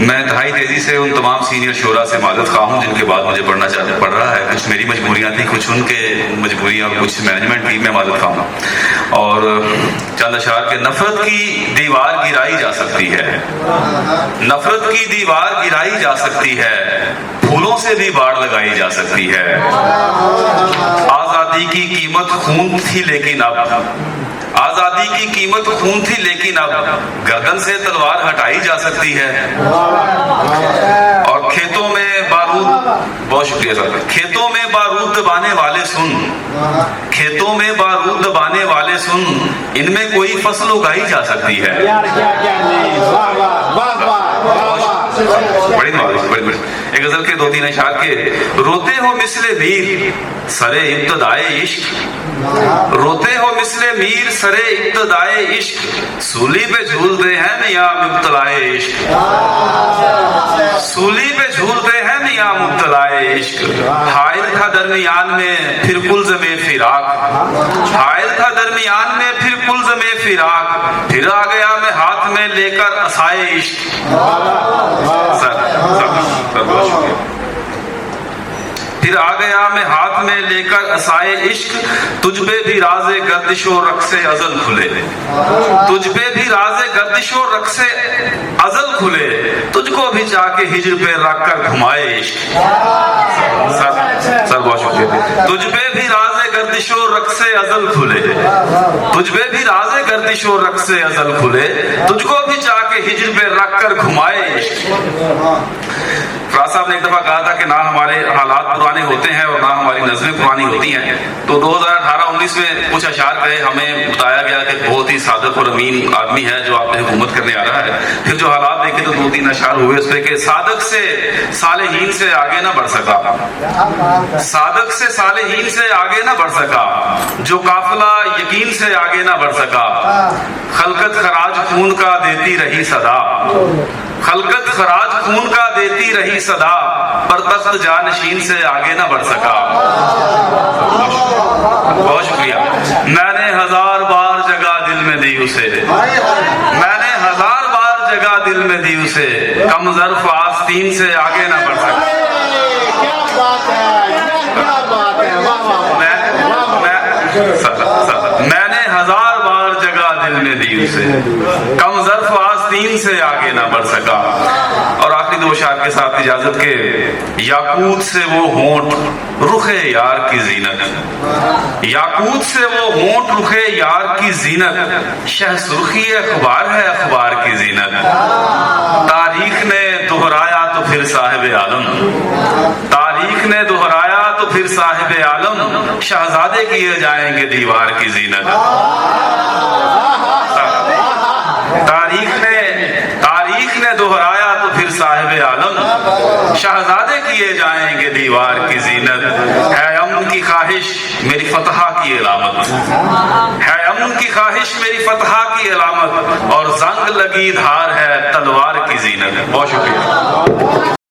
میں انتہائی تیزی سے ان تمام سینئر شعراء سے معذرت خواہ ہوں جن کے بعد مجھے پڑھنا پڑ رہا ہے. کچھ میری مجبوریاں تھیں, کچھ ان کے مجبوریاں, اور کچھ مینجمنٹ کی. میں معذرت خواہ ہوں. اور چند اشعار کے. نفرت کی دیوار گرائی جا سکتی ہے, نفرت کی دیوار گرائی جا سکتی ہے, پھولوں سے بھی باڑ لگائی جا سکتی ہے. آزادی کی قیمت خون تھی لیکن اب, آزادی کی قیمت خون تھی لیکن اب گردن سے تلوار ہٹائی جا سکتی ہے. اور کھیتوں میں بارود, بہت شکریہ سر, کھیتوں میں بارود دبانے والے سن, کھیتوں میں بارود دبانے والے سن, ان میں کوئی فصل اگائی جا سکتی ہے. بڑی بڑی ایک غزل کے 2-3 اشعار کے. روتے ہو مثل میر سرے ابتدائے عشق, روتے ہو مثل میر سرے ابتدائے عشق, سولی پہ جھولتے ہیں میاں مبتلائے عشق, سولی پہ جھولتے ہیں میاں مبتلائے عشق. حائل تھا درمیان میں پھر کلزم فراق, حائل تھا درمیان میں پھر کلزم فراق, پھر آ گیا میں ہاتھ میں لے کر عصائے عشق. پھر آ گیا میں ہاتھ میں لے کر عصائے عشق, تجھ پہ بھی راز گردش و رقص ازل کھلے, تجھ پہ بھی راز گردش و رقص ازل کھلے, تجھ کو بھی چاہ کے ہجر پہ رکھ کر گھمائے عشق. سر بہت شکریہ. تجھ پہ بھی راز گردش و رقص ازل کھلے, تجھ پہ بھی راز گردش و رقص ازل کھلے, تجھ کو بھی چاہ کے ہجر پہ رکھ کر گھمائے عشق. فراز صاحب نے ایک دفعہ کہا تھا کہ نہ ہمارے حالات پرانے ہوتے ہیں اور نہ ہماری نظمیں پرانی ہوتی ہیں. تو 2018-19 میں کچھ اشعار کہے, ہمیں بتایا گیا کہ بہت ہی صادق اور امین آدمی ہے جو آپ پہ حکومت کرنے آ رہا ہے. پھر جو حالات دیکھے تو 2-3 اشعار ہوئے اس پہ کہ صادق سے صالحین سے آگے نہ بڑھ سکا, صادق سے صالحین سے آگے نہ بڑھ سکا, جو قافلہ یقین سے آگے نہ بڑھ سکا, خلقت خراج خون کا دیتی رہی صدا, خلقت خراج خون کا دیتی رہی صدا, پر تخت جانشین سے آگے نہ بڑھ سکا. بہت شکریہ. میں نے 1000 بار جگہ دل میں دی اسے, میں نے 1000 بار جگہ دل میں دی اسے, کم ظرف آستین سے آگے نہ بڑھ سکا. میں نے 1000 بار جگہ دل میں دی اسے, کم ظرف آستین سے آگے نہ بڑھ سکا. اور آخری 2 اشعار کے ساتھ اجازت کے. یاقوت سے وہ ہونٹ رخ یار کی زینت, یاقوت سے وہ ہونٹ رخ یار کی زینت, شہ سرخی اخبار ہے اخبار کی زینت. تاریخ نے دہرایا تو پھر صاحب عالم, تاریخ نے دہرایا تو پھر صاحب عالم, شہزادے کیے جائیں گے دیوار کی زینت. تاریخ نے دہرایا تو پھر صاحب عالم, شہزادے کیے جائیں گے دیوار کی زینت. ہے امن کی خواہش میری فتح کی علامت, ہے امن کی خواہش میری فتح کی علامت, اور زنگ لگی دھار ہے تلوار کی زینت. بہت شکریہ.